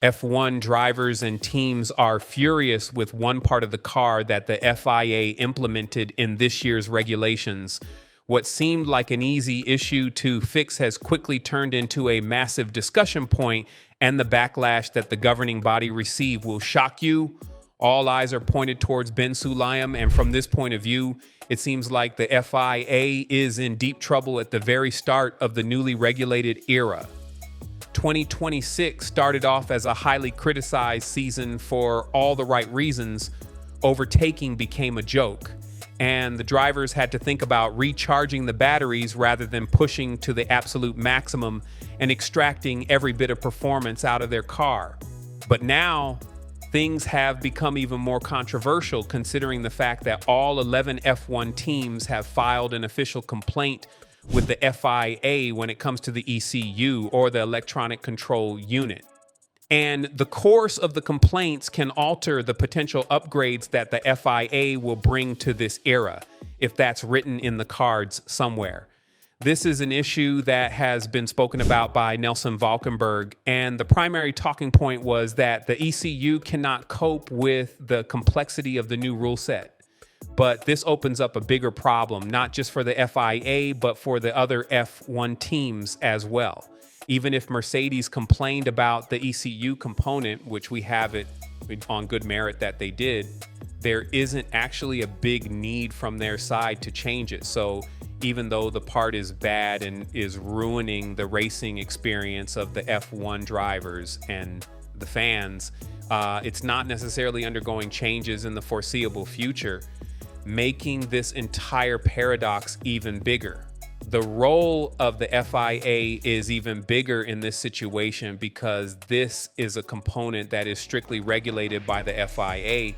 F1 drivers and teams are furious with one part of the car that the FIA implemented in this year's regulations. What seemed like an easy issue to fix has quickly turned into a massive discussion point, and the backlash that the governing body received will shock you. All eyes are pointed towards Ben Sulayem, and from this point of view, it seems like the FIA is in deep trouble at the very start of the newly regulated era. 2026 started off as a highly criticized season for all the right reasons. Overtaking became a joke, and the drivers had to think about recharging the batteries rather than pushing to the absolute maximum and extracting every bit of performance out of their car. But now, things have become even more controversial, considering the fact that all 11 F1 teams have filed an official complaint with the FIA when it comes to the ECU, or the Electronic Control Unit. And the course of the complaints can alter the potential upgrades that the FIA will bring to this era, if that's written in the cards somewhere. This is an issue that has been spoken about by Nelson Valkenburg, and the primary talking point was that the ECU cannot cope with the complexity of the new rule set. But this opens up a bigger problem, not just for the FIA, but for the other F1 teams as well. Even if Mercedes complained about the ECU component, which we have it on good merit that they did, there isn't actually a big need from their side to change it. So even though the part is bad and is ruining the racing experience of the F1 drivers and the fans, it's not necessarily undergoing changes in the foreseeable future, making this entire paradox even bigger. The role of the FIA is even bigger in this situation because this is a component that is strictly regulated by the FIA.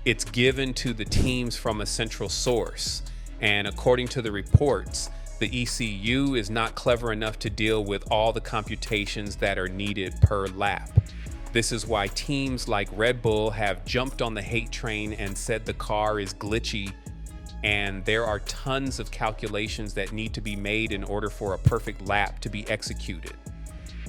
It's given to the teams from a central source. And according to the reports, the ECU is not clever enough to deal with all the computations that are needed per lap. This is why teams like Red Bull have jumped on the hate train and said the car is glitchy, and there are tons of calculations that need to be made in order for a perfect lap to be executed.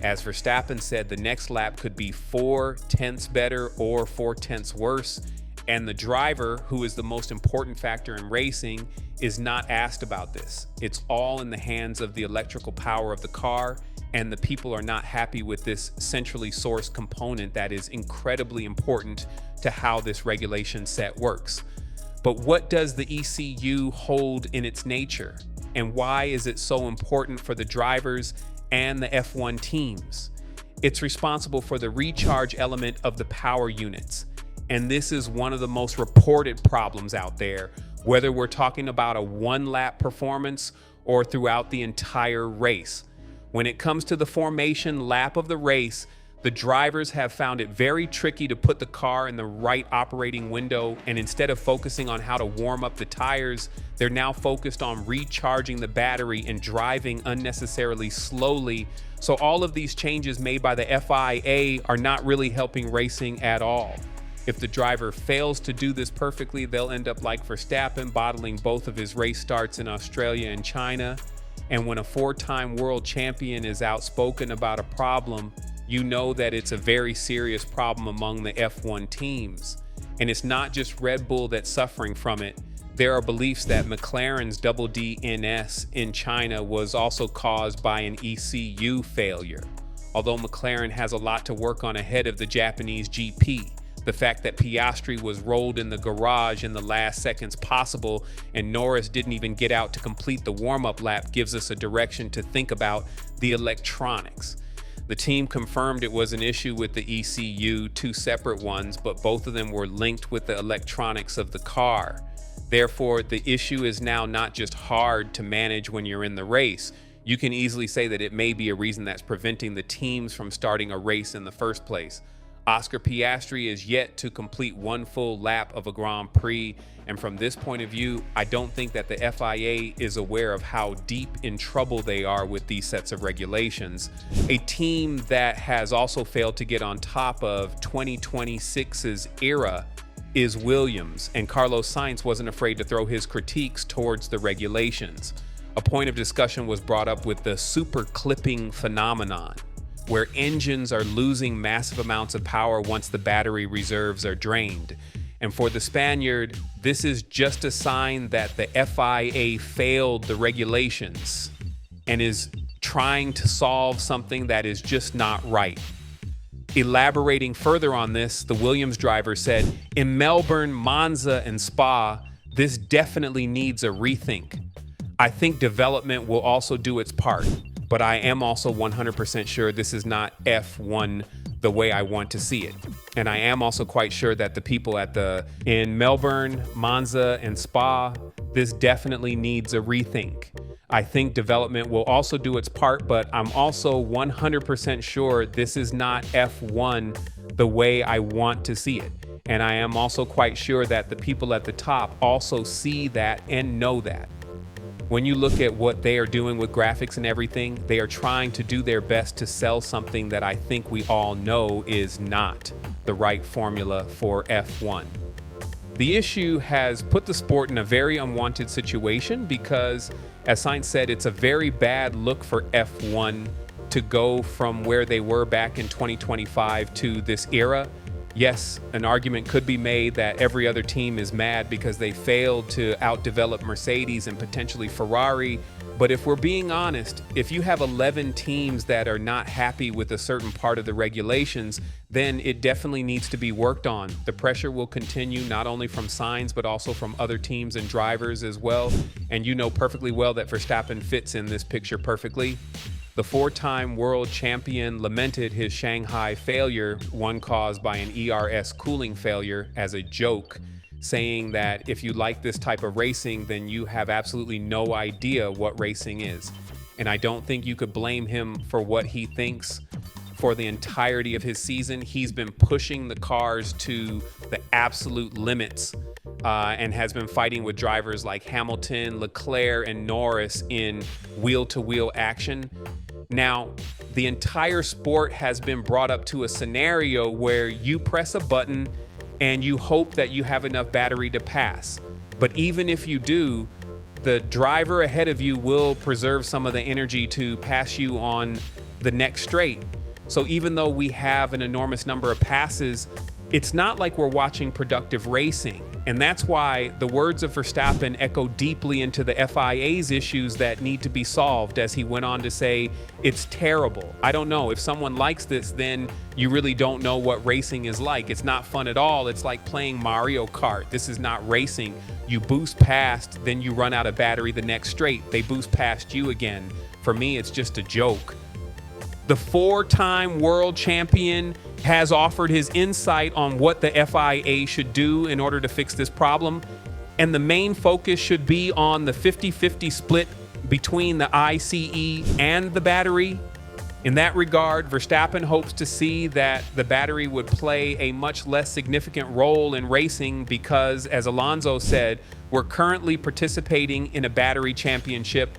As Verstappen said, the next lap could be 4/10 better or 4/10 worse, and the driver, who is the most important factor in racing, is not asked about this. It's all in the hands of the electrical power of the car, and the people are not happy with this centrally sourced component that is incredibly important to how this regulation set works. But what does the ECU hold in its nature? And why is it so important for the drivers and the F1 teams? It's responsible for the recharge element of the power units. And this is one of the most reported problems out there, whether we're talking about a one-lap performance or throughout the entire race. When it comes to the formation lap of the race, the drivers have found it very tricky to put the car in the right operating window, and instead of focusing on how to warm up the tires, they're now focused on recharging the battery and driving unnecessarily slowly. So all of these changes made by the FIA are not really helping racing at all. If the driver fails to do this perfectly, they'll end up like Verstappen, bottling both of his race starts in Australia and China. And when a four-time world champion is outspoken about a problem, you know that it's a very serious problem among the F1 teams. And it's not just Red Bull that's suffering from it. There are beliefs that McLaren's double DNS in China was also caused by an ECU failure. Although McLaren has a lot to work on ahead of the Japanese GP. The fact that Piastri was rolled in the garage in the last seconds possible and Norris didn't even get out to complete the warm-up lap gives us a direction to think about the electronics. The team confirmed it was an issue with the ECU, two separate ones, but both of them were linked with the electronics of the car. Therefore, the issue is now not just hard to manage when you're in the race. You can easily say that it may be a reason that's preventing the teams from starting a race in the first place. Oscar Piastri is yet to complete one full lap of a Grand Prix, and from this point of view, I don't think that the FIA is aware of how deep in trouble they are with these sets of regulations. A team that has also failed to get on top of 2026's era is Williams, and Carlos Sainz wasn't afraid to throw his critiques towards the regulations. A point of discussion was brought up with the super clipping phenomenon. where engines are losing massive amounts of power once the battery reserves are drained. And for the Spaniard, this is just a sign that the FIA failed the regulations and is trying to solve something that is just not right. Elaborating further on this, the Williams driver said, "In Melbourne, Monza, and Spa, this definitely needs a rethink. I think development will also do its part, but I am also 100% sure this is not F1 the way I want to see it. And I am also quite sure that the people in Melbourne, Monza, and Spa, this definitely needs a rethink. I think development will also do its part, but I'm also 100% sure this is not F1 the way I want to see it. And I am also quite sure that the people at the top also see that and know that." When you look at what they are doing with graphics and everything, they are trying to do their best to sell something that I think we all know is not the right formula for F1. The issue has put the sport in a very unwanted situation because, as Sainz said, it's a very bad look for F1 to go from where they were back in 2025 to this era. Yes, an argument could be made that every other team is mad because they failed to outdevelop Mercedes and potentially Ferrari. But if we're being honest, if you have 11 teams that are not happy with a certain part of the regulations, then it definitely needs to be worked on. The pressure will continue not only from Sainz, but also from other teams and drivers as well. And you know perfectly well that Verstappen fits in this picture perfectly. The four-time world champion lamented his Shanghai failure, one caused by an ERS cooling failure, as a joke, saying that if you like this type of racing, then you have absolutely no idea what racing is. And I don't think you could blame him for what he thinks. For the entirety of his season, he's been pushing the cars to the absolute limits and has been fighting with drivers like Hamilton, Leclerc, and Norris in wheel-to-wheel action. Now, the entire sport has been brought up to a scenario where you press a button and you hope that you have enough battery to pass. But even if you do, the driver ahead of you will preserve some of the energy to pass you on the next straight. So even though we have an enormous number of passes, it's not like we're watching productive racing. And that's why the words of Verstappen echo deeply into the FIA's issues that need to be solved, as he went on to say, "It's terrible. I don't know. If someone likes this, then you really don't know what racing is like. It's not fun at all. It's like playing Mario Kart. This is not racing. You boost past, then you run out of battery the next straight. They boost past you again. For me, it's just a joke." The four-time world champion has offered his insight on what the FIA should do in order to fix this problem. And the main focus should be on the 50-50 split between the ICE and the battery. In that regard, Verstappen hopes to see that the battery would play a much less significant role in racing because, as Alonso said, we're currently participating in a battery championship.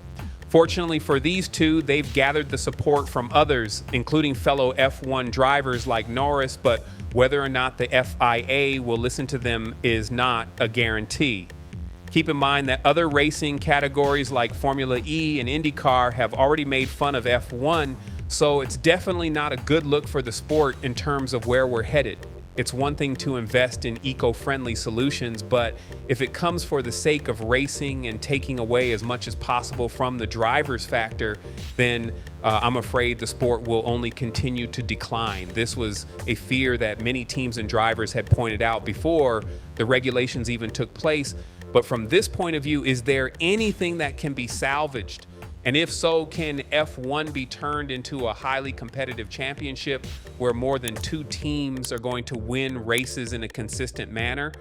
Fortunately for these two, they've gathered the support from others, including fellow F1 drivers like Norris, but whether or not the FIA will listen to them is not a guarantee. Keep in mind that other racing categories like Formula E and IndyCar have already made fun of F1, so it's definitely not a good look for the sport in terms of where we're headed. It's one thing to invest in eco-friendly solutions, but if it comes for the sake of racing and taking away as much as possible from the driver's factor, then I'm afraid the sport will only continue to decline. This was a fear that many teams and drivers had pointed out before the regulations even took place. But from this point of view, is there anything that can be salvaged? And if so, can F1 be turned into a highly competitive championship where more than two teams are going to win races in a consistent manner?